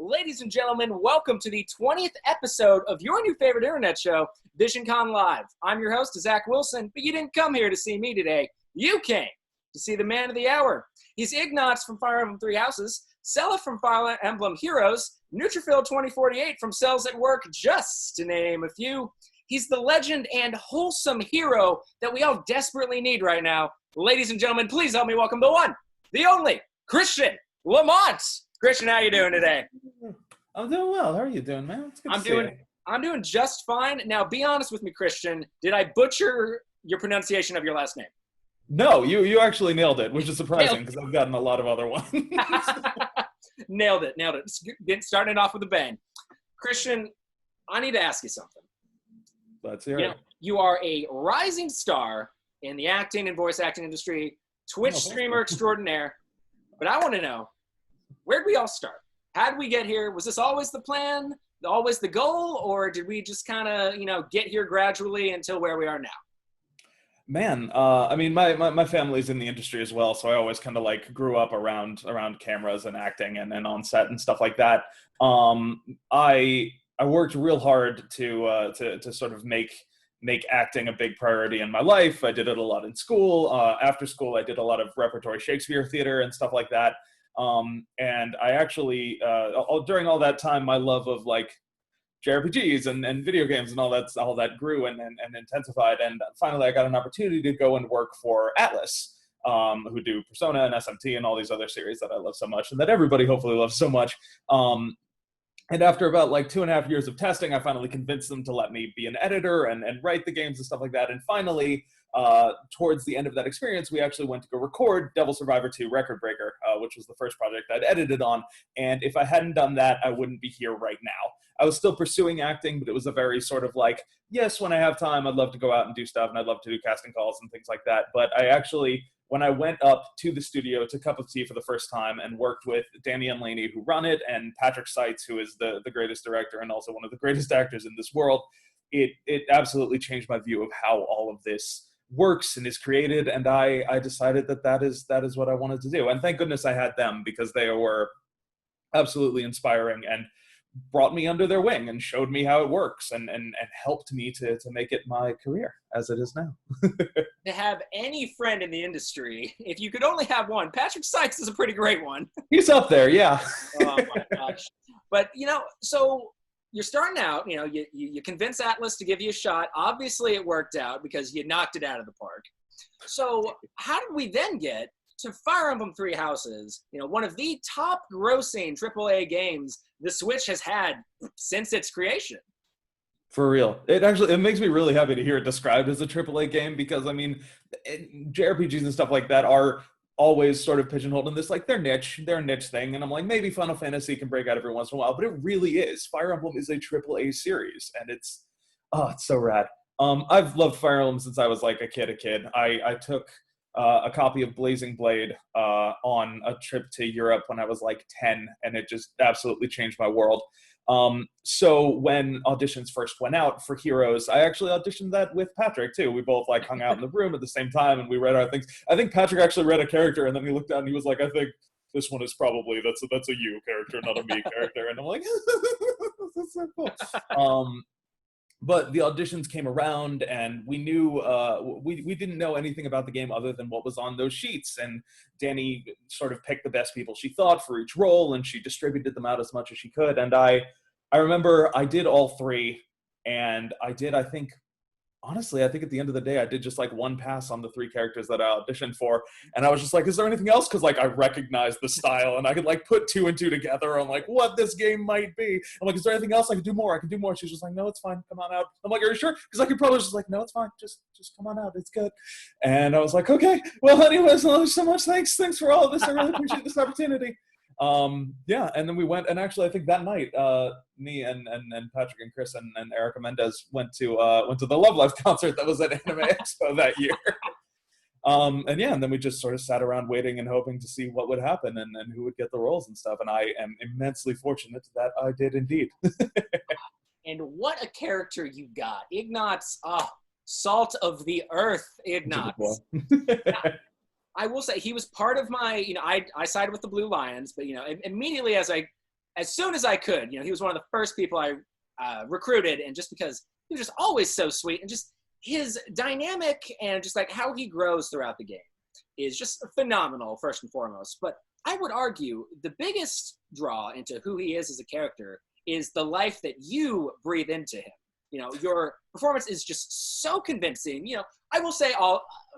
Ladies and gentlemen, welcome to the 20th episode of your new favorite internet show, Visioncon Live. I'm your host, Zach Wilson, but you didn't come here to see me today. You came to see the man of the hour. He's Ignatz from Fire Emblem Three Houses, Sela from Fire Emblem Heroes, Neutrophil 2048 from Cells at Work, just to name a few. He's the legend and wholesome hero that we all desperately need right now. Ladies and gentlemen, please help me welcome the one, the only, Christian Lamont. Christian, how you doing today? I'm doing well. How are you doing, man? It's good to see you. I'm doing just fine. Now, be honest with me, Christian. Did I butcher your pronunciation of your last name? No, you actually nailed it, which is surprising because I've gotten a lot of other ones. Nailed it. Starting it off with a bang. Christian, I need to ask you something. Let's hear it. You are a rising star in the acting and voice acting industry, Twitch streamer extraordinaire. But I want to know, where'd we all start? How'd we get here? Was this always the plan, always the goal, or did we just kind of, get here gradually until where we are now? Man, I mean, my family's in the industry as well, so I always kind of like grew up around cameras and acting and on set and stuff like that. I worked real hard to sort of make acting a big priority in my life. I did it a lot in school. After school, I did a lot of repertory Shakespeare theater and stuff like that. And I actually, during all that time, my love of like JRPGs and video games and all that grew and intensified. And finally, I got an opportunity to go and work for Atlas, who do Persona and SMT and all these other series that I love so much and that everybody hopefully loves so much. And after about like 2.5 years of testing, I finally convinced them to let me be an editor and write the games and stuff like that. And finally, towards the end of that experience, we actually went to go record Devil Survivor 2 Record Breaker, which was the first project I'd edited on. And if I hadn't done that, I wouldn't be here right now. I was still pursuing acting, but it was a very sort of like, yes, when I have time, I'd love to go out and do stuff, and I'd love to do casting calls and things like that. But I actually, when I went up to the studio to Cup of Tea for the first time and worked with Danny and Laney, who run it, and Patrick Seitz, who is the greatest director and also one of the greatest actors in this world, it absolutely changed my view of how all of this works and is created. And I decided that is what I wanted to do. And thank goodness I had them, because they were absolutely inspiring and brought me under their wing and showed me how it works and helped me to make it my career as it is now. To have any friend in the industry, if you could only have one, Patrick Seitz is a pretty great one. He's up there, yeah. Oh my gosh. But, so you're starting out, you convince Atlas to give you a shot. Obviously it worked out because you knocked it out of the park. So how did we then get to Fire Emblem Three Houses, one of the top grossing AAA games the Switch has had since its creation? For real. It makes me really happy to hear it described as a AAA game, because I mean, JRPGs and stuff like that are always sort of pigeonholed in this, like they're a niche thing. And I'm like, maybe Final Fantasy can break out every once in a while, but it really is. Fire Emblem is a AAA series, and it's so rad. I've loved Fire Emblem since I was like a kid. I took a copy of Blazing Blade on a trip to Europe when I was like 10, and it just absolutely changed my world. So when auditions first went out for Heroes, I actually auditioned that with Patrick too. We both like hung out in the room at the same time and we read our things. I think Patrick actually read a character, and then he looked down and he was like, I think this one is probably, that's a you character, not a me character. And I'm like, that's so cool. But the auditions came around, and we knew we didn't know anything about the game other than what was on those sheets. And Danny sort of picked the best people she thought for each role, and she distributed them out as much as she could. And I remember I did all three, and I think at the end of the day, I did just like one pass on the three characters that I auditioned for. And I was just like, is there anything else? Because like I recognized the style and I could like put two and two together on like what this game might be. I'm like, is there anything else I can do more? She's just like, no, it's fine. Come on out. I'm like, are you sure? Because I could probably just like, no, it's fine. Just come on out. It's good. And I was like, okay. Well, anyways, so much thanks for all of this. I really appreciate this opportunity. And then we went, and actually I think that night, me and Patrick and Chris and Erica Mendez went to the Love Life concert that was at Anime Expo that year. And then we just sort of sat around waiting and hoping to see what would happen and who would get the roles and stuff. And I am immensely fortunate that I did indeed. And what a character you got. Ignatz, salt of the earth, Ignatz. I will say he was part of my, I sided with the Blue Lions, but, immediately as I as soon as I could. He was one of the first people I recruited, and just because he was just always so sweet, and just his dynamic and just like how he grows throughout the game is just phenomenal, first and foremost. But I would argue the biggest draw into who he is as a character is the life that you breathe into him. Your performance is just so convincing. I will say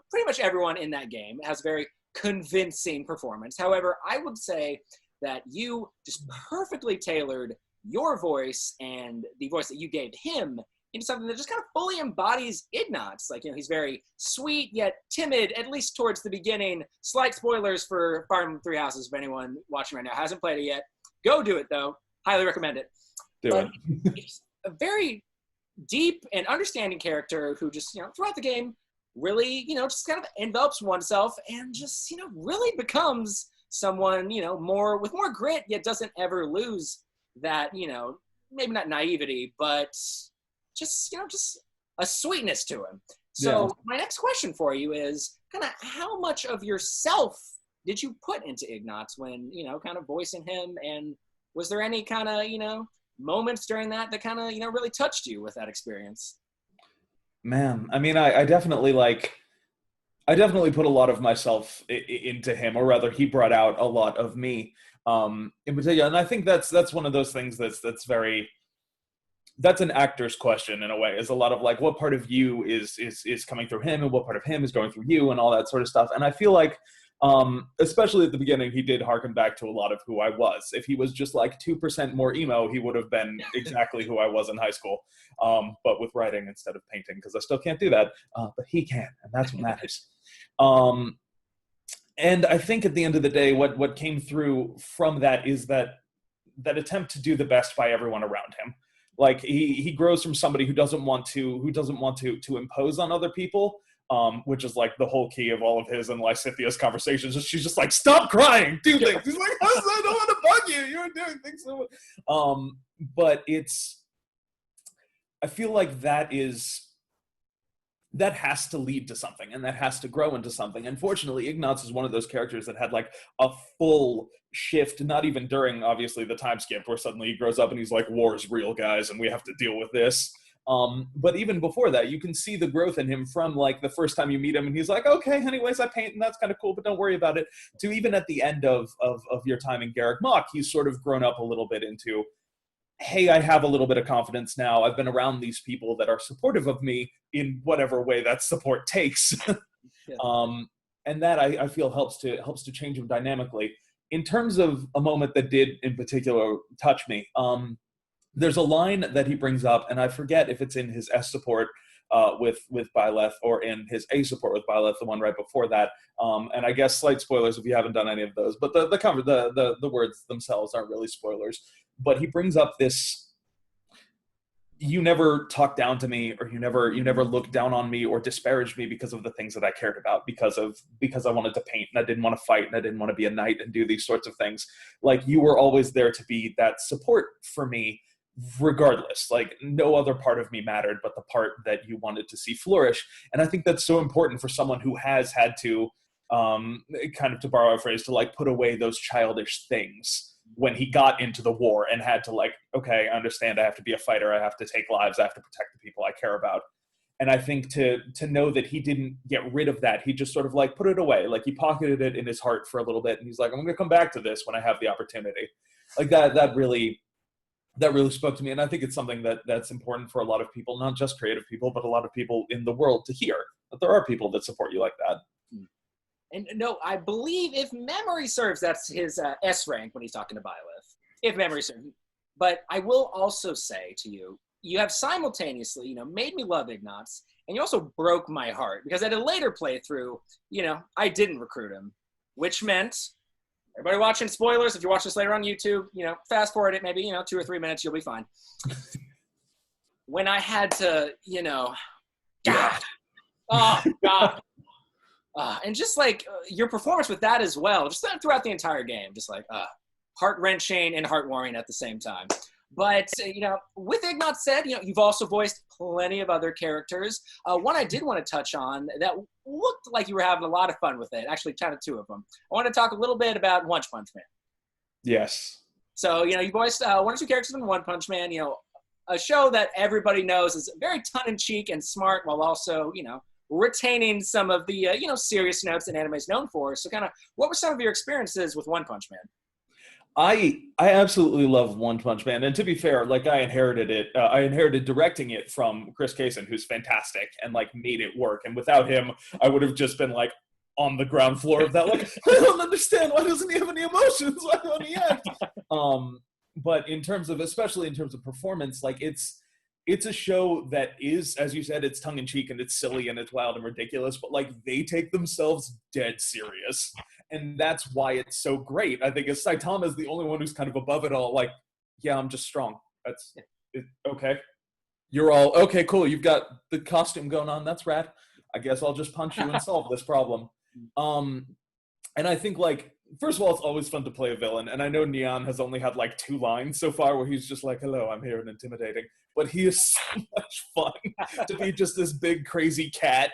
pretty much everyone in that game has a very convincing performance. However, I would say that you just perfectly tailored your voice and the voice that you gave him into something that just kind of fully embodies Ignatz. Like, he's very sweet yet timid, at least towards the beginning. Slight spoilers for Fire Emblem Three Houses if anyone watching right now hasn't played it yet. Go do it, though. Highly recommend it. Do it. He's a very deep and understanding character who just, throughout the game really, just kind of envelops oneself and just, really becomes someone, with more grit, yet doesn't ever lose that, maybe not naivety, but just a sweetness to him. So my next question for you is kind of how much of yourself did you put into Ignatz when, kind of voicing him? And was there any kind of, moments during that kind of, really touched you with that experience? Man, I mean, I definitely put a lot of myself into him, or rather he brought out a lot of me in particular. And I think that's one of those things that's an actor's question in a way, is a lot of like, what part of you is coming through him and what part of him is going through you and all that sort of stuff. And I feel like, especially at the beginning, he did harken back to a lot of who I was. If he was just like 2% more emo, he would have been exactly who I was in high school, but with writing instead of painting, because I still can't do that, but he can, and that's what matters. And I think at the end of the day, what came through from that is that attempt to do the best by everyone around him. Like he grows from somebody who doesn't want to impose on other people, which is like the whole key of all of his and Lysithia's conversations. She's just like, stop crying, do things. He's like, I don't want to bug you. You're doing things. But I feel like that has to lead to something, and that has to grow into something. Unfortunately, Ignatz is one of those characters that had like a full shift, not even during obviously the time skip where suddenly he grows up and he's like, war's real, guys, and we have to deal with this. But even before that, you can see the growth in him from like the first time you meet him and he's like, okay, anyways, I paint and that's kind of cool, but don't worry about it, to even at the end of your time in Garrick Mach, he's sort of grown up a little bit into, hey, I have a little bit of confidence now. I've been around these people that are supportive of me in whatever way that support takes. And that I feel helps to change him dynamically. In terms of a moment that did in particular touch me, there's a line that he brings up, and I forget if it's in his S support with Byleth or in his A support with Byleth, the one right before that. And I guess slight spoilers if you haven't done any of those, but the words themselves aren't really spoilers. But he brings up this: you never talked down to me, or you never looked down on me or disparaged me because of the things that I cared about, because I wanted to paint and I didn't want to fight and I didn't want to be a knight and do these sorts of things. Like, you were always there to be that support for me, regardless. Like, no other part of me mattered but the part that you wanted to see flourish. And I think that's so important for someone who has had to, kind of to borrow a phrase, to like put away those childish things when he got into the war and had to like, okay, I understand, I have to be a fighter, I have to take lives, I have to protect the people I care about. And I think to know that he didn't get rid of that, he just sort of like put it away. Like, he pocketed it in his heart for a little bit and he's like, I'm going to come back to this when I have the opportunity. Like that really spoke to me. And I think it's something that's important for a lot of people, not just creative people, but a lot of people in the world to hear, that there are people that support you like that. And no, I believe, if memory serves, that's his S rank when he's talking to Byleth, if memory serves. But I will also say to you, you have simultaneously, made me love Ignatz, and you also broke my heart, because at a later playthrough, I didn't recruit him, which meant, everybody watching, spoilers, if you watch this later on YouTube, fast forward it maybe, 2 or 3 minutes, you'll be fine. When I had to, God, oh, God. And just like your performance with that as well, just throughout the entire game, just like heart-wrenching and heartwarming at the same time. But, with Ignatz said, you've also voiced plenty of other characters. One I did want to touch on that looked like you were having a lot of fun with it, actually kind of 2 of them. I want to talk a little bit about One Punch Man. Yes. So, you voiced one or two characters in One Punch Man, a show that everybody knows is very tongue-in-cheek and smart while also, retaining some of the, serious notes that anime is known for. So kind of, what were some of your experiences with One Punch Man? I absolutely love One Punch Man, and to be fair, like I inherited it. I inherited directing it from Chris Kaysen, who's fantastic and like made it work. And without him, I would have just been like on the ground floor of that. Like, I don't understand. Why doesn't he have any emotions? Why don't he act? But especially in terms of performance, like it's a show that is, as you said, it's tongue in cheek and it's silly and it's wild and ridiculous, but like they take themselves dead serious. And that's why it's so great. I think Saitama is the only one who's kind of above it all. Like, yeah, I'm just strong. That's it. Okay. You're all, okay, cool. You've got the costume going on. That's rad. I guess I'll just punch you and solve this problem. And I think, like, first of all, it's always fun to play a villain. And I know Neon has only had like 2 lines so far where he's just like, hello, I'm here and intimidating. But he is so much fun to be just this big, crazy cat.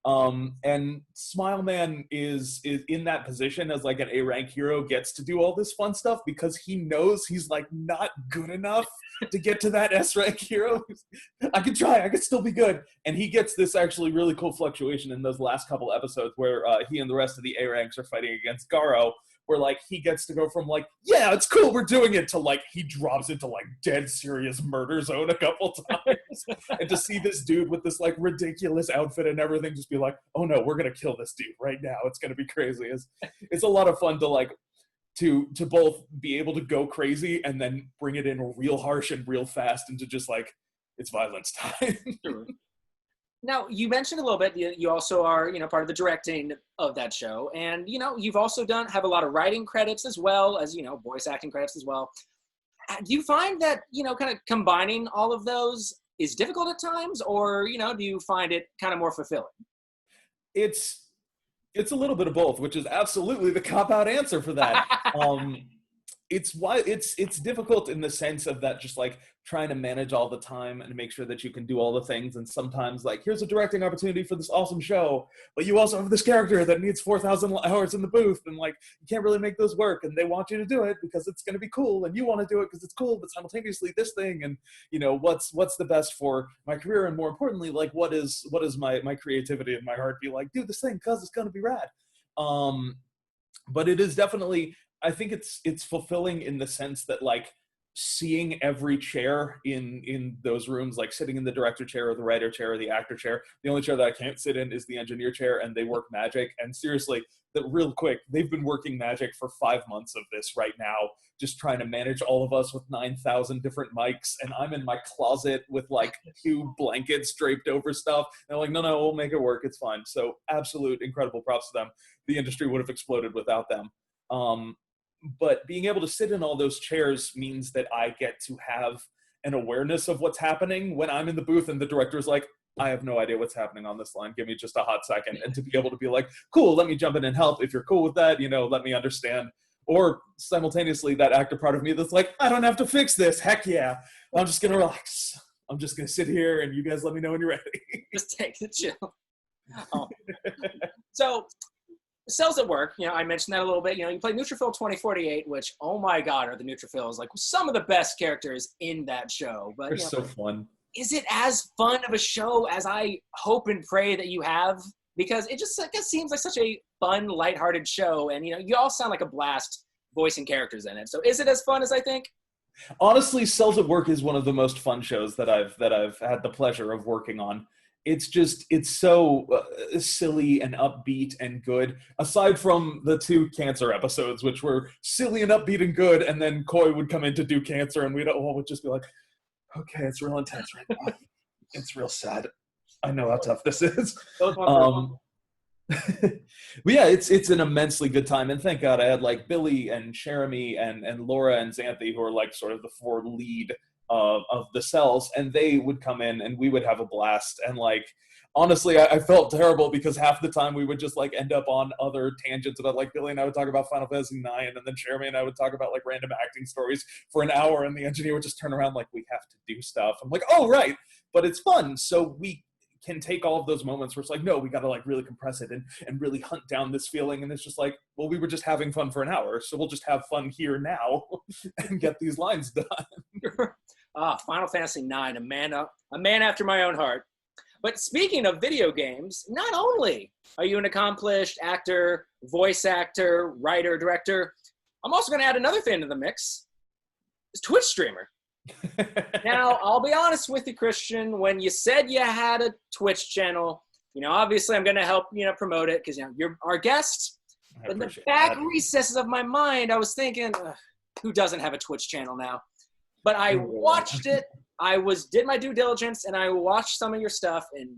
And Smile Man is in that position as like an A-rank hero, gets to do all this fun stuff because he knows he's like not good enough to get to that S-rank hero. I could try, I could still be good. And he gets this actually really cool fluctuation in those last couple episodes where he and the rest of the A-ranks are fighting against Garo, where like he gets to go from like, yeah, it's cool, we're doing it, to like he drops into like dead serious murder zone a couple times. And to see this dude with this like ridiculous outfit and everything just be like, oh no, we're gonna kill this dude right now, it's gonna be crazy. It's a lot of fun to like to both be able to go crazy and then bring it in real harsh and real fast into just like, it's violence time. Sure. Now, you mentioned a little bit, you also are, part of the directing of that show. And, you've also have a lot of writing credits as well as, voice acting credits as well. Do you find that, kind of combining all of those is difficult at times? Or, do you find it kind of more fulfilling? It's a little bit of both, which is absolutely the cop-out answer for that. It's difficult in the sense of that, just like trying to manage all the time and make sure that you can do all the things. And sometimes like, here's a directing opportunity for this awesome show, but you also have this character that needs 4,000 hours in the booth, and like you can't really make those work, and they want you to do it because it's going to be cool, and you want to do it because it's cool, but simultaneously this thing, and what's the best for my career, and more importantly, like what is my creativity and my heart be like, do this thing because it's going to be rad. But it is definitely, I think it's fulfilling in the sense that like seeing every chair in those rooms, like sitting in the director chair or the writer chair or the actor chair. The only chair that I can't sit in is the engineer chair, and they work magic. And seriously, that real quick, they've been working magic for 5 months of this right now, just trying to manage all of us with 9,000 different mics. And I'm in my closet with like 2 blankets draped over stuff. And I'm like, no, we'll make it work. It's fine. So absolute incredible props to them. The industry would have exploded without them. But being able to sit in all those chairs means that I get to have an awareness of what's happening when I'm in the booth and the director's like, I have no idea what's happening on this line. Give me just a hot second. And to be able to be like, cool, let me jump in and help. If you're cool with that, let me understand. Or simultaneously, that actor part of me that's like, I don't have to fix this. Heck yeah. I'm just going to relax. I'm just going to sit here and you guys let me know when you're ready. Just take the chill. So, Cells at Work, I mentioned that a little bit. You played Neutrophil 2048, which, oh my God, are the Neutrophils like some of the best characters in that show. But they're so fun. Is it as fun of a show as I hope and pray that you have? Because it just seems like such a fun, lighthearted show, and you all sound like a blast voicing characters in it. So is it as fun as I think? Honestly, Cells at Work is one of the most fun shows that I've had the pleasure of working on. It's so silly and upbeat and good. Aside from the 2 cancer episodes, which were silly and upbeat and good, and then Koi would come in to do cancer, and we'd all would just be like, okay, it's real intense right now. It's real sad. I know how tough this is. But yeah, it's an immensely good time, and thank God I had like Billy and Jeremy and Laura and Xanthi, who are like sort of the 4 lead of the cells, and they would come in and we would have a blast. And like honestly, I felt terrible because half the time we would just like end up on other tangents about like Billy and I would talk about Final Fantasy IX, and then Jeremy and I would talk about like random acting stories for an hour, and the engineer would just turn around like, we have to do stuff. I'm like, oh right, but it's fun. So we can take all of those moments where it's like, no, we got to like really compress it and really hunt down this feeling. And it's just like, well, we were just having fun for an hour, so we'll just have fun here now and get these lines done. Final Fantasy IX, a man after my own heart. But speaking of video games, not only are you an accomplished actor, voice actor, writer, director, I'm also going to add another thing to the mix. It's Twitch streamer. Now, I'll be honest with you, Christian, when you said you had a Twitch channel, obviously I'm going to help, promote it because, you're our guest. But in the back recesses of my mind, I was thinking, who doesn't have a Twitch channel now? But I watched it. Did my due diligence, and I watched some of your stuff, and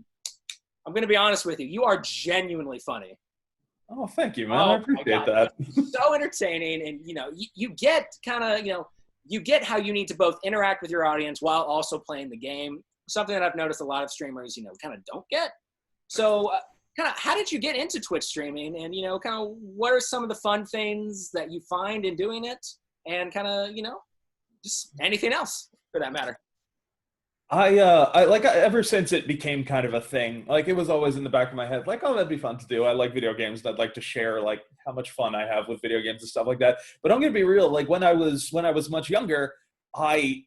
I'm going to be honest with you. You are genuinely funny. Oh, thank you, man. I appreciate that. So entertaining, and, you get kind of, you get how you need to both interact with your audience while also playing the game. Something that I've noticed a lot of streamers, kind of don't get. So kind of how did you get into Twitch streaming? And, kind of what are some of the fun things that you find in doing it? And kind of, just anything else for that matter. Ever since it became kind of a thing, like it was always in the back of my head, like, oh, that'd be fun to do. I like video games. And I'd like to share like how much fun I have with video games and stuff like that. But I'm gonna be real. Like when I was much younger, I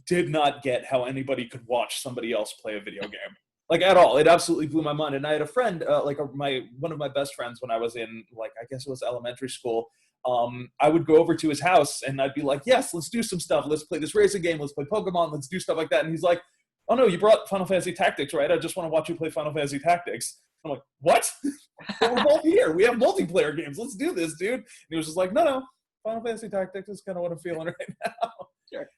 did not get how anybody could watch somebody else play a video game, like at all. It absolutely blew my mind. And I had a friend, one of my best friends when I was in, like, I guess it was elementary school. I would go over to his house and I'd be like, yes, let's do some stuff. Let's play this racing game. Let's play Pokemon. Let's do stuff like that. And he's like, oh no, you brought Final Fantasy Tactics, right? I just want to watch you play Final Fantasy Tactics. I'm like, what? Well, we're both here. We have multiplayer games. Let's do this, dude. And he was just like, no, Final Fantasy Tactics is kind of what I'm feeling right now. Sure.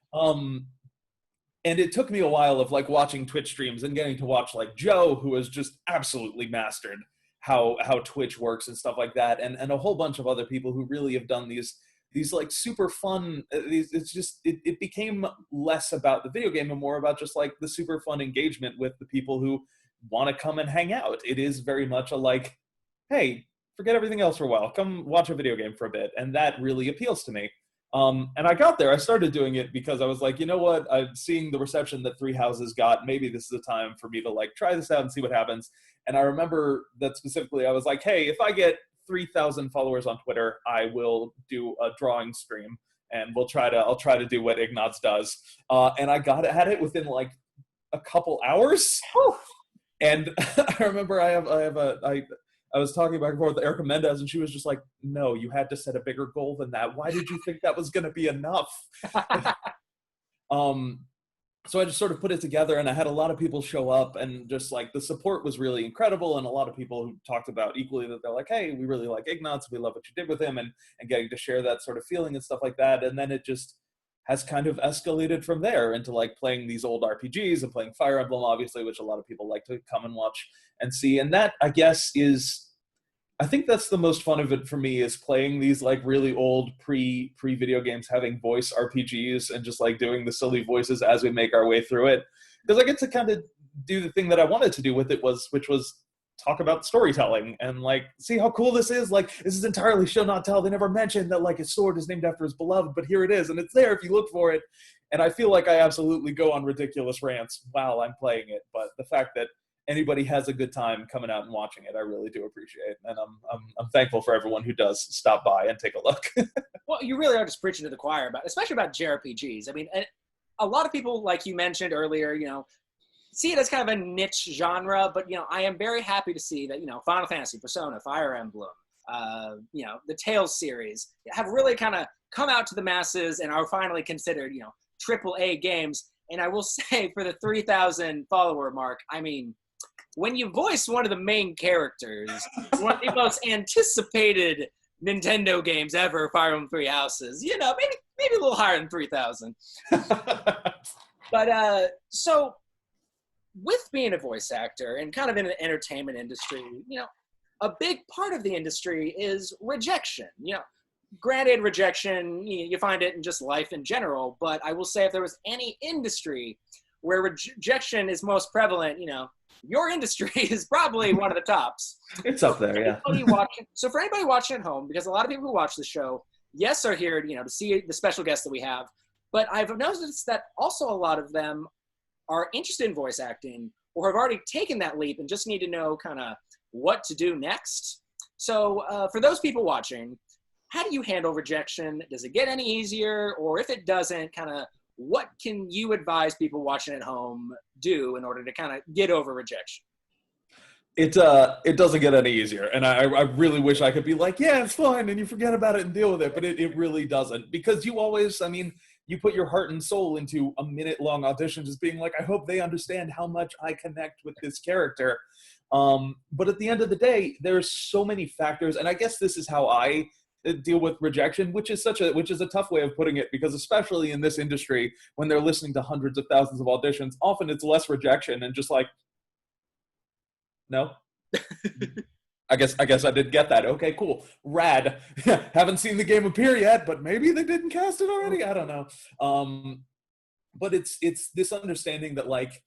And it took me a while of like watching Twitch streams and getting to watch like Joe, who has just absolutely mastered how Twitch works and stuff like that, and a whole bunch of other people who really have done these like super fun, it became less about the video game and more about just like the super fun engagement with the people who want to come and hang out. It is very much a like, hey, forget everything else for a while, come watch a video game for a bit, and that really appeals to me. And I got there, I started doing it because I was like, you know what, I'm seeing the reception that Three Houses got, maybe this is a time for me to like try this out and see what happens. And I remember that specifically, I was like, hey, if I get 3,000 followers on Twitter, I will do a drawing stream, and I'll try to do what Ignatz does. And I had it within like a couple hours. Whew. And I remember I was talking back and forth with Erica Mendez, and she was just like, no, you had to set a bigger goal than that. Why did you think that was going to be enough? So I just sort of put it together, and I had a lot of people show up, and just like the support was really incredible. And a lot of people who talked about equally that they're like, hey, we really like Ignatz. We love what you did with him, and getting to share that sort of feeling and stuff like that. And then it just has kind of escalated from there into like playing these old RPGs and playing Fire Emblem, obviously, which a lot of people like to come and watch and see. And that, I guess, I think that's the most fun of it for me, is playing these like really old pre-video games, having voice RPGs and just like doing the silly voices as we make our way through it. Because I get to kind of do the thing that I wanted to do with it, which was talk about storytelling and like, see how cool this is. Like, this is entirely show not tell. They never mentioned that like his sword is named after his beloved, but here it is, and it's there if you look for it. And I feel like I absolutely go on ridiculous rants while I'm playing it, but the fact that anybody has a good time coming out and watching it, I really do appreciate. And I'm thankful for everyone who does stop by and take a look. Well, you really are just preaching to the choir especially about JRPGs. I mean, a lot of people, like you mentioned earlier, see it as kind of a niche genre, but, I am very happy to see that, Final Fantasy, Persona, Fire Emblem, the Tales series have really kind of come out to the masses and are finally considered, AAA games. And I will say, for the 3,000 follower mark, I mean, when you voice one of the main characters, one of the most anticipated Nintendo games ever, Fire Emblem Three Houses, maybe a little higher than 3,000. But so with being a voice actor and kind of in the entertainment industry, a big part of the industry is rejection. Granted, rejection, you find it in just life in general, but I will say if there was any industry where rejection is most prevalent, your industry is probably one of the tops. It's up there, yeah. So for anybody watching at home, because a lot of people who watch the show, yes, are here, to see the special guests that we have, but I've noticed that also a lot of them are interested in voice acting, or have already taken that leap and just need to know kind of what to do next. So for those people watching, how do you handle rejection? Does it get any easier? Or if it doesn't, kind of what can you advise people watching at home do in order to kind of get over rejection? It doesn't get any easier. And I really wish I could be like, yeah, it's fine, and you forget about it and deal with it. But it really doesn't. Because you always, I mean, you put your heart and soul into a minute-long audition just being like, I hope they understand how much I connect with this character. But at the end of the day, there's so many factors. And I guess this is how I deal with rejection, which is a tough way of putting it, because especially in this industry, when they're listening to hundreds of thousands of auditions, often it's less rejection and just like, no. I guess I did get that. Okay, cool. Rad. Haven't seen the game appear yet, but maybe they didn't cast it already. I don't know. But it's this understanding that, like,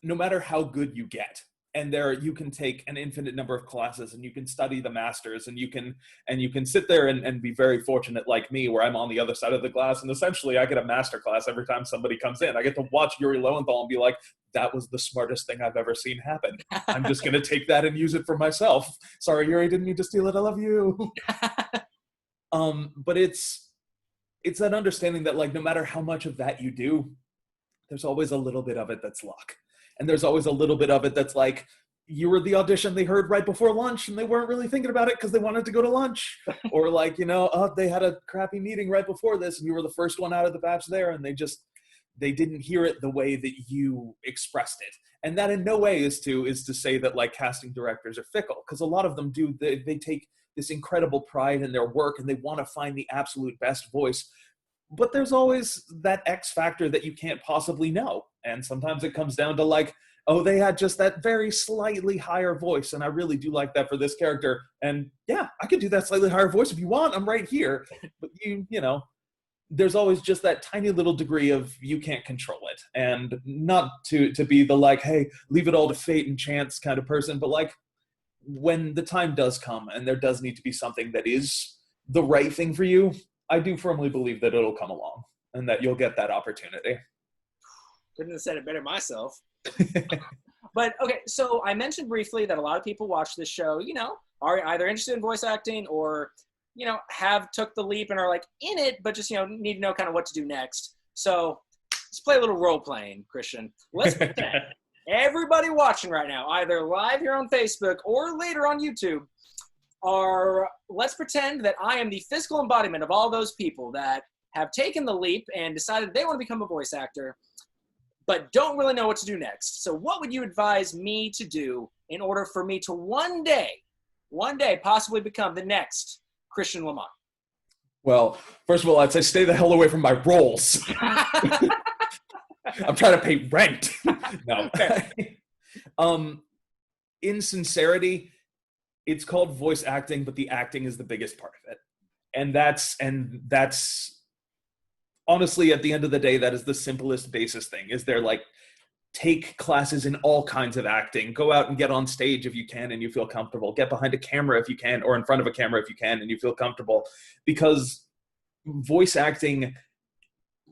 no matter how good you get, and you can take an infinite number of classes and you can study the masters and you can sit there and be very fortunate like me, where I'm on the other side of the glass, and essentially I get a master class every time somebody comes in. I get to watch Yuri Lowenthal and be like, that was the smartest thing I've ever seen happen. I'm just going to take that and use it for myself. Sorry, Yuri, didn't mean to steal it. I love you. But it's that understanding that, like, no matter how much of that you do, there's always a little bit of it that's luck. And there's always a little bit of it that's like, you were the audition they heard right before lunch and they weren't really thinking about it because they wanted to go to lunch. Or like, they had a crappy meeting right before this and you were the first one out of the batch there, and they didn't hear it the way that you expressed it. And that in no way is to say that, like, casting directors are fickle, because a lot of them do. They take this incredible pride in their work and they want to find the absolute best voice. But there's always that X factor that you can't possibly know. And sometimes it comes down to, like, oh, they had just that very slightly higher voice, and I really do like that for this character. And yeah, I could do that slightly higher voice if you want. I'm right here. But there's always just that tiny little degree of you can't control it. And not to be the, like, hey, leave it all to fate and chance kind of person, but, like, when the time does come and there does need to be something that is the right thing for you, I do firmly believe that it'll come along and that you'll get that opportunity. Couldn't have said it better myself. But okay, so I mentioned briefly that a lot of people watch this show, are either interested in voice acting or, have took the leap and are, like, in it, but just, need to know kind of what to do next. So let's play a little role playing, Christian. Let's pretend everybody watching right now, either live here on Facebook or later on YouTube, let's pretend that I am the physical embodiment of all those people that have taken the leap and decided they want to become a voice actor, but don't really know what to do next. So what would you advise me to do in order for me to one day possibly become the next Christian Lamont? Well, first of all, I'd say stay the hell away from my roles. I'm trying to pay rent. No. In sincerity, it's called voice acting, but the acting is the biggest part of it. And that's honestly, at the end of the day, that is the simplest, basest thing. Is there, like, take classes in all kinds of acting. Go out and get on stage if you can and you feel comfortable. Get behind a camera if you can, or in front of a camera if you can and you feel comfortable. Because voice acting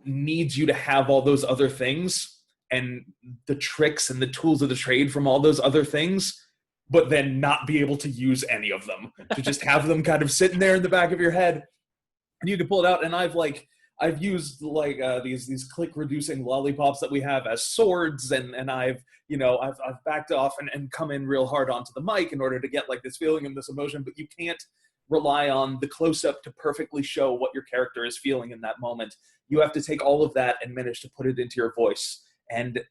needs you to have all those other things and the tricks and the tools of the trade from all those other things, but then not be able to use any of them. To just have them kind of sitting there in the back of your head and you can pull it out. And I've used, like, these click reducing lollipops that we have as swords, and I've backed off and come in real hard onto the mic in order to get, like, this feeling and this emotion, but you can't rely on the close-up to perfectly show what your character is feeling in that moment. You have to take all of that and manage to put it into your voice. And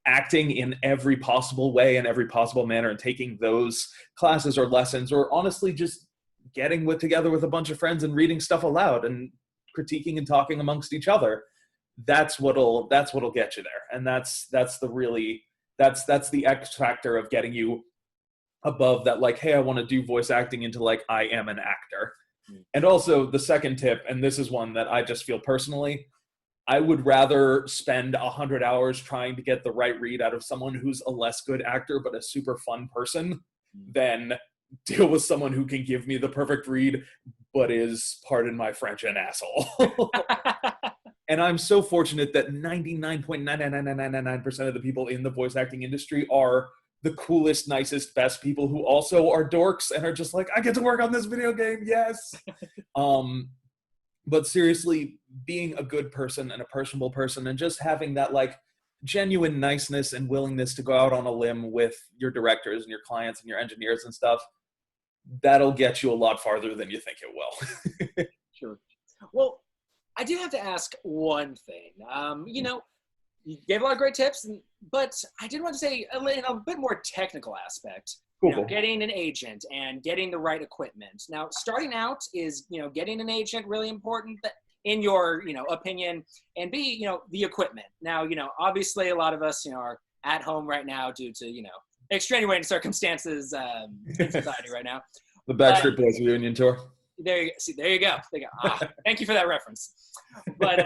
acting in every possible way, in every possible manner, and taking those classes or lessons, or honestly just getting together with a bunch of friends and reading stuff aloud and critiquing and talking amongst each other, that's what'll get you there. And that's the X factor of getting you above that, like, hey, I want to do voice acting, into, like, I am an actor. And also the second tip, and this is one that I just feel personally, I would rather spend 100 hours trying to get the right read out of someone who's a less good actor but a super fun person than deal with someone who can give me the perfect read but is, pardon my French, an asshole. And I'm so fortunate that 99.99999% of the people in the voice acting industry are the coolest, nicest, best people who also are dorks and are just like, I get to work on this video game, yes. But seriously, being a good person and a personable person and just having that like genuine niceness and willingness to go out on a limb with your directors and your clients and your engineers and stuff, that'll get you a lot farther than you think it will. Sure. Well, I do have to ask one thing. You know, you gave a lot of great tips, but I did want to say a bit more technical aspect. Cool. You know, getting an agent and getting the right equipment. Now, starting out is, you know, getting an agent really important in your, you know, opinion, and B, you know, the equipment. Now, you know, obviously a lot of us, you know, are at home right now due to, you know, extenuating circumstances in society right now. The Backstreet Boys reunion tour. There you go. Thank you for that reference. But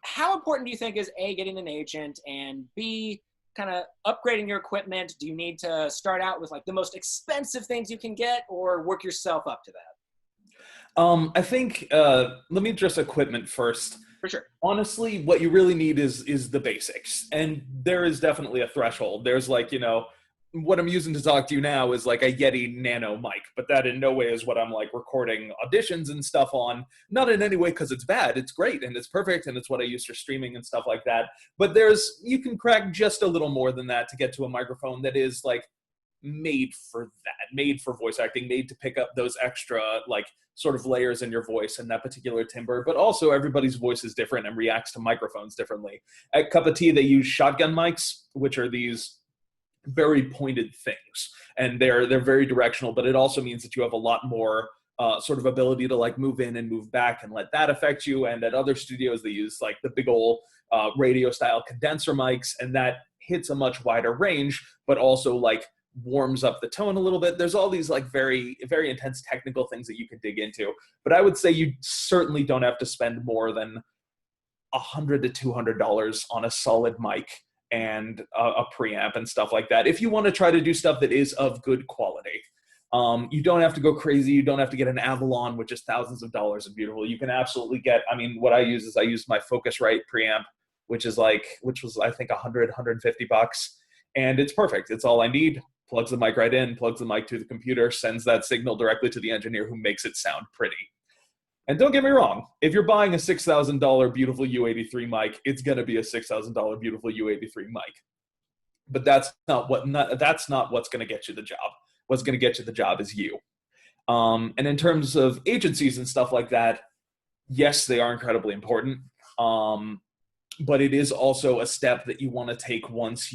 how important do you think is A, getting an agent, and B, kind of upgrading your equipment? Do you need to start out with like the most expensive things you can get, or work yourself up to that? I think, let me address equipment first. For sure. Honestly, what you really need is the basics. And there is definitely a threshold. There's like, you know, what I'm using to talk to you now is like a Yeti Nano mic, but that in no way is what I'm like recording auditions and stuff on. Not in any way because it's bad. It's great and it's perfect and it's what I use for streaming and stuff like that. But you can crack just a little more than that to get to a microphone that is like made for that, made for voice acting, made to pick up those extra like sort of layers in your voice and that particular timbre. But also everybody's voice is different and reacts to microphones differently. At Cup of Tea, they use shotgun mics, which are these very pointed things, and they're very directional, but it also means that you have a lot more sort of ability to like move in and move back and let that affect you. And at other studios, they use like the big old radio style condenser mics, and that hits a much wider range, but also like warms up the tone a little bit. There's all these like very, very intense technical things that you can dig into, but I would say you certainly don't have to spend more than $100 to $200 on a solid mic and a preamp and stuff like that, if you want to try to do stuff that is of good quality. You don't have to go crazy. You don't have to get an Avalon, which is thousands of dollars and beautiful. You can absolutely get, I mean, what I use is I use my Focusrite preamp, which was I think $150, and it's perfect. It's all I need. Plugs the mic right in, plugs the mic to the computer, sends that signal directly to the engineer who makes it sound pretty. And don't get me wrong, if you're buying a $6,000 beautiful U83 mic, it's going to be a $6,000 beautiful U83 mic. But that's not what's going to get you the job. What's going to get you the job is you. And in terms of agencies and stuff like that, yes, they are incredibly important. But it is also a step that you want to take once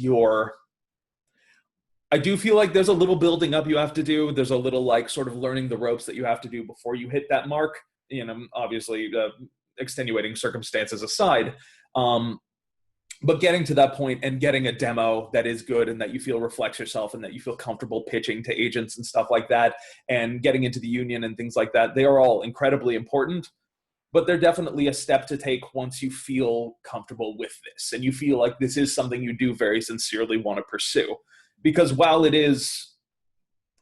I do feel like there's a little building up you have to do. There's a little like sort of learning the ropes that you have to do before you hit that mark. You know, obviously extenuating circumstances aside, but getting to that point and getting a demo that is good and that you feel reflects yourself and that you feel comfortable pitching to agents and stuff like that, and getting into the union and things like that, they are all incredibly important, but they're definitely a step to take once you feel comfortable with this and you feel like this is something you do very sincerely want to pursue. Because while it is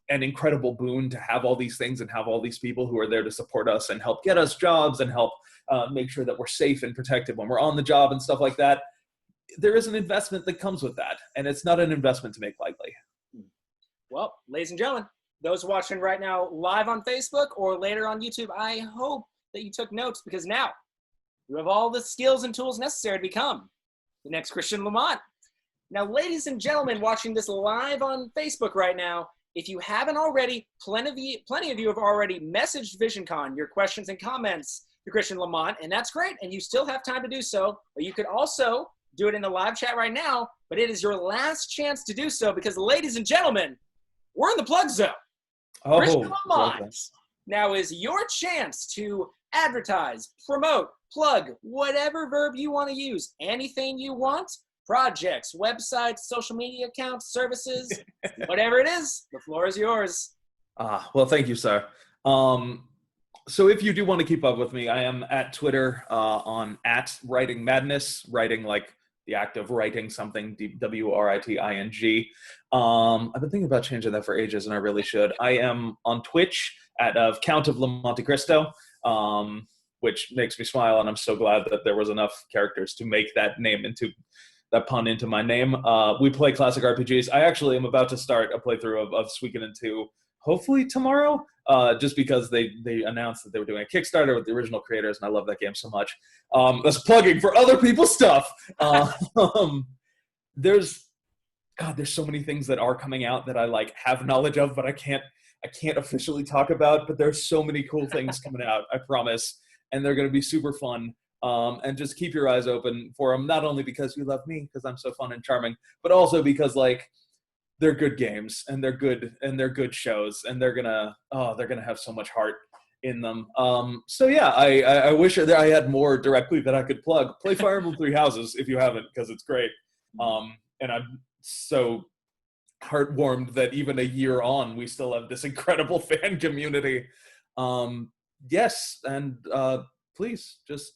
an incredible boon to have all these things and have all these people who are there to support us and help get us jobs and help make sure that we're safe and protected when we're on the job and stuff like that, there is an investment that comes with that, and it's not an investment to make lightly. Well, ladies and gentlemen, those watching right now live on Facebook or later on YouTube, I hope that you took notes, because now you have all the skills and tools necessary to become the next Christian Lamont. Now, ladies and gentlemen watching this live on Facebook right now, if you haven't already, plenty of you have already messaged Visioncon your questions and comments to Christian Lamont, and that's great, and you still have time to do so. But you could also do it in the live chat right now, but it is your last chance to do so, because, ladies and gentlemen, we're in the plug zone. Oh, Christian Lamont, now is your chance to advertise, promote, plug, whatever verb you want to use, anything you want. Projects, websites, social media accounts, services, whatever it is, the floor is yours. Well, thank you, sir. So if you do want to keep up with me, I am at Twitter on @WritingMadness, writing like the act of writing something, WRITING. I've been thinking about changing that for ages, and I really should. I am on Twitch at Count of Monte Cristo. which makes me smile, and I'm so glad that there was enough characters to make that pun into my name. We play classic RPGs. I actually am about to start a playthrough of Suikoden 2, hopefully tomorrow, just because they announced that they were doing a Kickstarter with the original creators, and I love that game so much. That's plugging for other people's stuff. There's so many things that are coming out that I like have knowledge of, but I can't officially talk about. But there's so many cool things coming out, I promise, and they're going to be super fun. And just keep your eyes open for them, not only because you love me, because I'm so fun and charming, but also because like they're good games and they're good shows, and they're gonna have so much heart in them. So yeah, I wish I had more directly that I could plug. Play Fire Emblem Three Houses if you haven't, because it's great. And I'm so heartwarmed that even a year on, we still have this incredible fan community. Yes, and please, just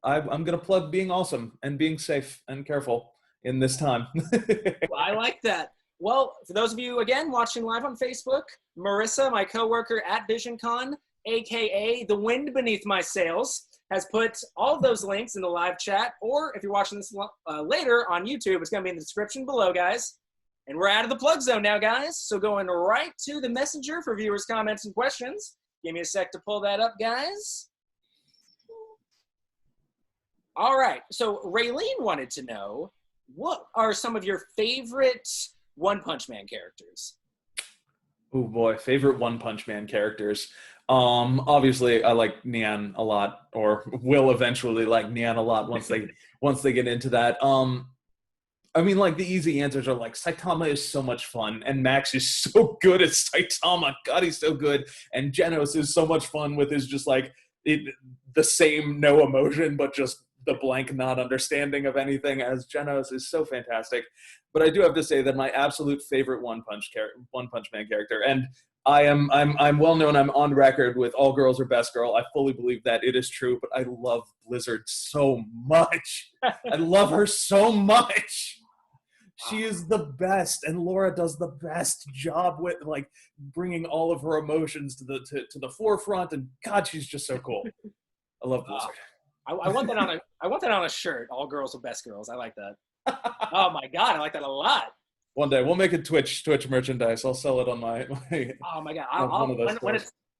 I'm gonna plug being awesome and being safe and careful in this time. Well, I like that. Well, for those of you, again, watching live on Facebook, Marissa, my coworker at Visioncon, aka the wind beneath my sails, has put all of those links in the live chat, or if you're watching this later on YouTube, it's going to be in the description below, guys. And we're out of the plug zone now, guys. So going right to the messenger for viewers' comments and questions. Give me a sec to pull that up, guys. All right. So Raylene wanted to know, what are some of your favorite One Punch Man characters? Oh boy, favorite One Punch Man characters. Obviously I like Nyan a lot, or will eventually like Nyan a lot once they get into that. I mean, like, the easy answers are like Saitama is so much fun, and Max is so good as Saitama. God, he's so good. And Genos is so much fun with his just like the same no emotion, but just the blank not understanding of anything as Genos is so fantastic. But I do have to say that my absolute favorite One Punch Man character, and I'm well known, I'm on record with all girls are best girl. I fully believe that it is true, but I love Blizzard so much. I love her so much. She is the best, and Laura does the best job with like bringing all of her emotions to the forefront. And God, she's just so cool. I love Blizzard. I want that on a shirt. All girls are best girls. I like that. Oh my God, I like that a lot. One day we'll make a Twitch merchandise. I'll sell it on my oh my God,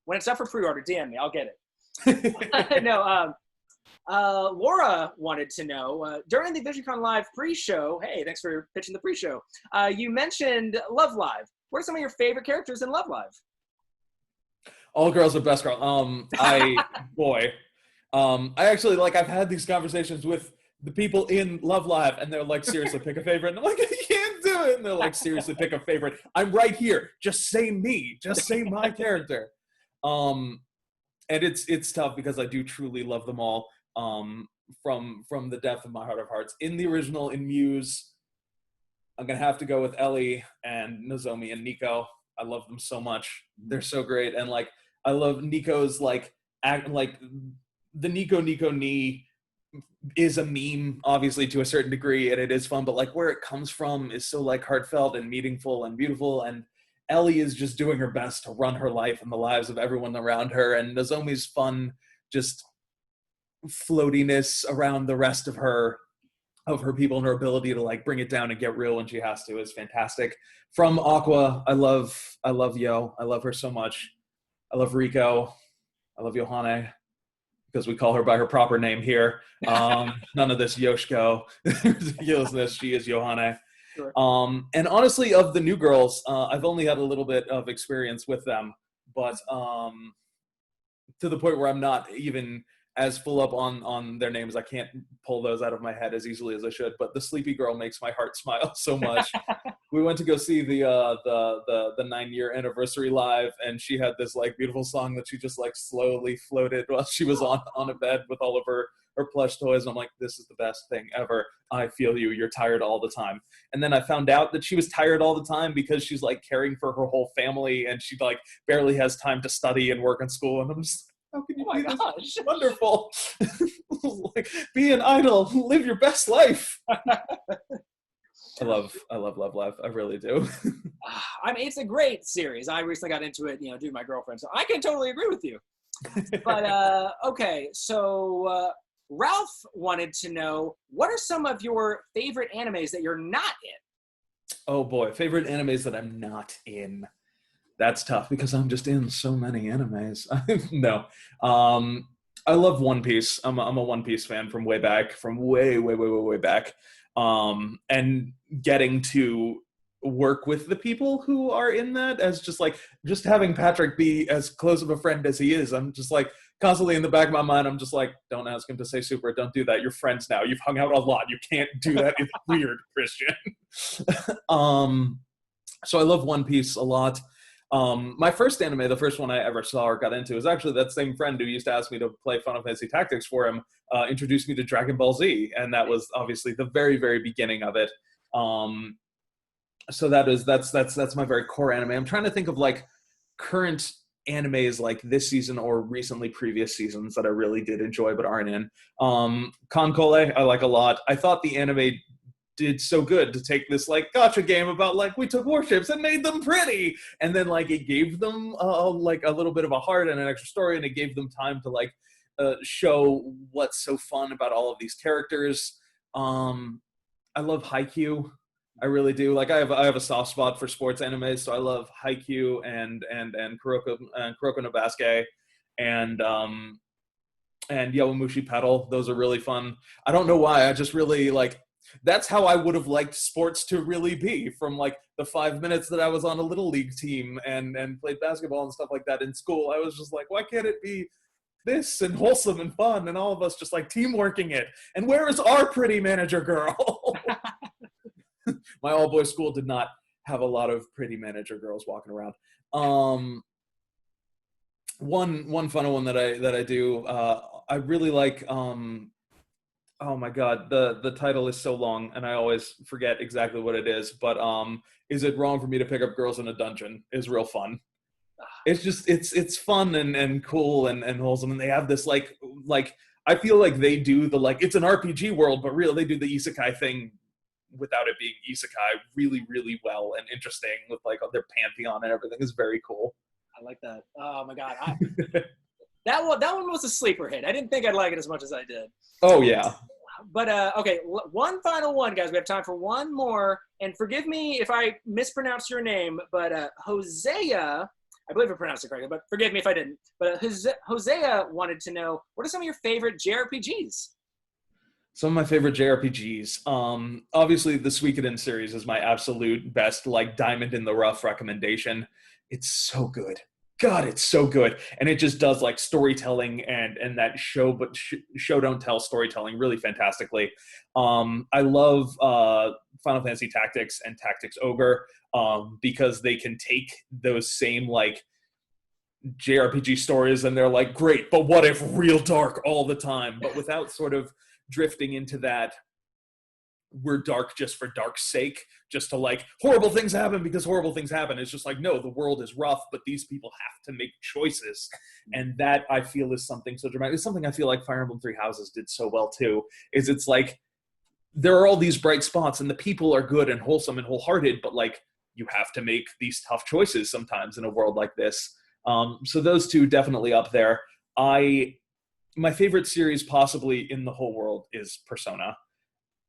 when it's up for pre-order, DM me. I'll get it. No, Laura wanted to know, during the Visioncon Live pre-show, hey, thanks for pitching the pre-show, you mentioned Love Live. What are some of your favorite characters in Love Live? All girls are best girl. I actually, like, I've had these conversations with the people in Love Live, and they're like, seriously, pick a favorite. And I'm like, I can't do it. And they're like, seriously, pick a favorite. I'm right here. Just say me. Just say my character. And it's tough because I do truly love them all. From the depth of my heart of hearts. In the original, in Muse, I'm gonna have to go with Ellie and Nozomi and Nico. I love them so much. They're so great, and like I love Nico's like the Nico Ni is a meme, obviously, to a certain degree, and it is fun. But like where it comes from is so like heartfelt and meaningful and beautiful. And Ellie is just doing her best to run her life and the lives of everyone around her. And Nozomi's fun, just floatiness around the rest of her people and her ability to like bring it down and get real when she has to is fantastic. From Aqua, I love Yo. I love her so much. I love Rico. I love Yohane, because we call her by her proper name here. None of this Yoshiko. She is Yohane. Sure. And honestly, of the new girls, I've only had a little bit of experience with them, but to the point where I'm not even as full up on their names. I can't pull those out of my head as easily as I should, but the Sleepy Girl makes my heart smile so much. We went to go see the 9-year anniversary live, and she had this like beautiful song that she just like slowly floated while she was on a bed with all of her plush toys. And I'm like, this is the best thing ever. I feel you. You're tired all the time. And then I found out that she was tired all the time because she's like caring for her whole family, and she like barely has time to study and work in school. And I'm just, how can you be this wonderful? Like, be an idol, live your best life. I love Love Live. I really do. I mean, it's a great series. I recently got into it, due to my girlfriend, so I can totally agree with you. But okay, so Ralph wanted to know, what are some of your favorite animes that you're not in? Oh boy, favorite animes that I'm not in. That's tough because I'm just in so many animes. No. Um, I love One Piece. I'm a One Piece fan from way back, from way, way, way, way, way back. And getting to work with the people who are in that as just having Patrick be as close of a friend as he is. I'm just like constantly in the back of my mind. I'm just like, don't ask him to say super. Don't do that. You're friends now. You've hung out a lot. You can't do that. It's weird, Christian. So I love One Piece a lot. My first anime, the first one I ever saw or got into, is actually that same friend who used to ask me to play Final Fantasy Tactics for him, introduced me to Dragon Ball Z, and that was obviously the very, very beginning of it. So that's my very core anime. I'm trying to think of like current animes like this season or recently previous seasons that I really did enjoy but aren't in. Konkole I like a lot. I thought the anime did so good to take this like gotcha game about like we took warships and made them pretty, and then like it gave them like a little bit of a heart and an extra story, and it gave them time to like show what's so fun about all of these characters. I love Haikyuu. I really do. Like I have a soft spot for sports anime, so I love Haikyuu and Kuroko no Basuke and Yowamushi Pedal. Those are really fun. I don't know why. I just really like. That's how I would have liked sports to really be, from like the 5 minutes that I was on a little league team and played basketball and stuff like that in school. I was just like, why can't it be this and wholesome and fun and all of us just like teamworking it? And where is our pretty manager girl? My all boys school did not have a lot of pretty manager girls walking around. One fun one that I do, I really like. Oh my god, the title is so long and I always forget exactly what it is, but Is It Wrong for Me to Pick Up Girls in a Dungeon is real fun. It's just it's fun and cool and wholesome, and they have this like I feel like they do the like it's an RPG world, but really they do the isekai thing without it being isekai really, really well and interesting with like their pantheon and everything is very cool. I like that. Oh my god. That one was a sleeper hit. I didn't think I'd like it as much as I did. Oh yeah. But okay, one final one, guys. We have time for one more. And forgive me if I mispronounce your name, but Hosea, I believe I pronounced it correctly, but forgive me if I didn't. But Hosea wanted to know, what are some of your favorite JRPGs? Some of my favorite JRPGs. Obviously, the Suikoden series is my absolute best, like diamond in the rough recommendation. It's so good. God, it's so good, and it just does like storytelling and that show don't tell storytelling really fantastically. I love Final Fantasy Tactics and Tactics Ogre because they can take those same like JRPG stories and they're like, great, but what if real dark all the time, but without sort of drifting into that we're dark just for dark's sake, just to like horrible things happen because horrible things happen. It's just like, no, the world is rough, but these people have to make choices. And that I feel is something so dramatic. It's something I feel like Fire Emblem Three Houses did so well too, is it's like there are all these bright spots and the people are good and wholesome and wholehearted, but like you have to make these tough choices sometimes in a world like this. So those two definitely up there. My favorite series possibly in the whole world is Persona.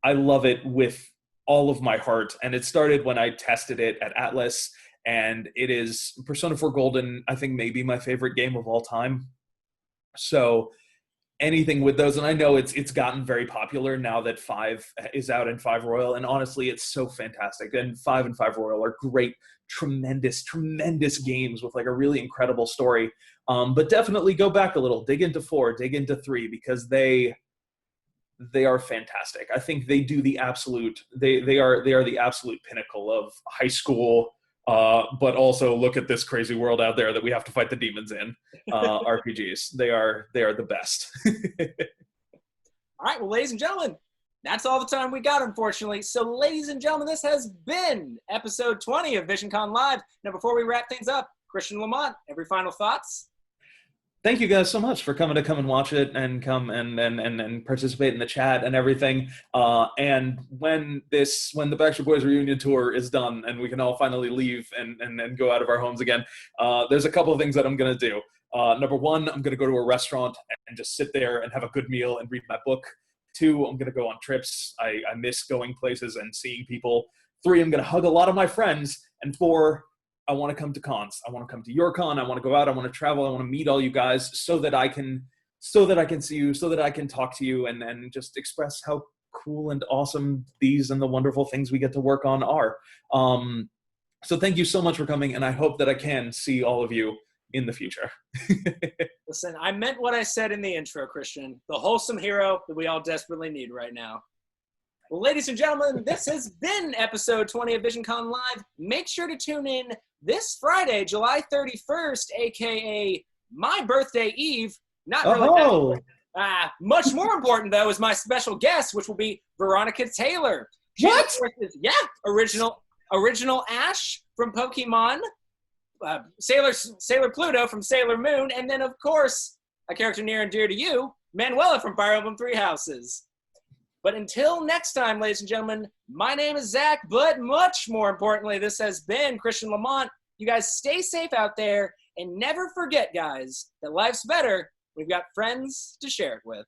I love it with all of my heart, and it started when I tested it at Atlas, and it is Persona 4 Golden, I think maybe my favorite game of all time. So anything with those, and I know it's gotten very popular now that 5 is out and 5 Royal, and honestly, it's so fantastic. And 5 and 5 Royal are great, tremendous, tremendous games with like a really incredible story. But definitely go back a little, dig into 4, dig into 3, because they are fantastic. I think they do the absolute. They are the absolute pinnacle of high school. But also look at this crazy world out there that we have to fight the demons in. RPGs. They are the best. All right, well, ladies and gentlemen, that's all the time we got, unfortunately. So, ladies and gentlemen, this has been episode 20 of Visioncon Live. Now, before we wrap things up, Christian Lamont, every final thoughts? Thank you guys so much for coming to come and watch it and come and participate in the chat and everything. And when the Backstreet Boys reunion tour is done and we can all finally leave and go out of our homes again, there's a couple of things that I'm gonna do. Number one, I'm gonna go to a restaurant and just sit there and have a good meal and read my book. Two, I'm gonna go on trips. I miss going places and seeing people. Three, I'm gonna hug a lot of my friends. And four, I want to come to cons. I want to come to your con. I want to go out. I want to travel. I want to meet all you guys so that I can see you, so that I can talk to you and just express how cool and awesome these and the wonderful things we get to work on are. So thank you so much for coming, and I hope that I can see all of you in the future. Listen, I meant what I said in the intro, Christian. The wholesome hero that we all desperately need right now. Well, ladies and gentlemen, this has been episode 20 of Visioncon Live. Make sure to tune in this Friday, July 31st, a.k.a. my birthday eve. Not really that. Much more important, though, is my special guest, which will be Veronica Taylor. What? Original Ash from Pokemon, Sailor Pluto from Sailor Moon, and then, of course, a character near and dear to you, Manuela from Fire Emblem Three Houses. But until next time, ladies and gentlemen, my name is Zach, but much more importantly, this has been Christian Lamont. You guys stay safe out there, and never forget, guys, that life's better. We've got friends to share it with.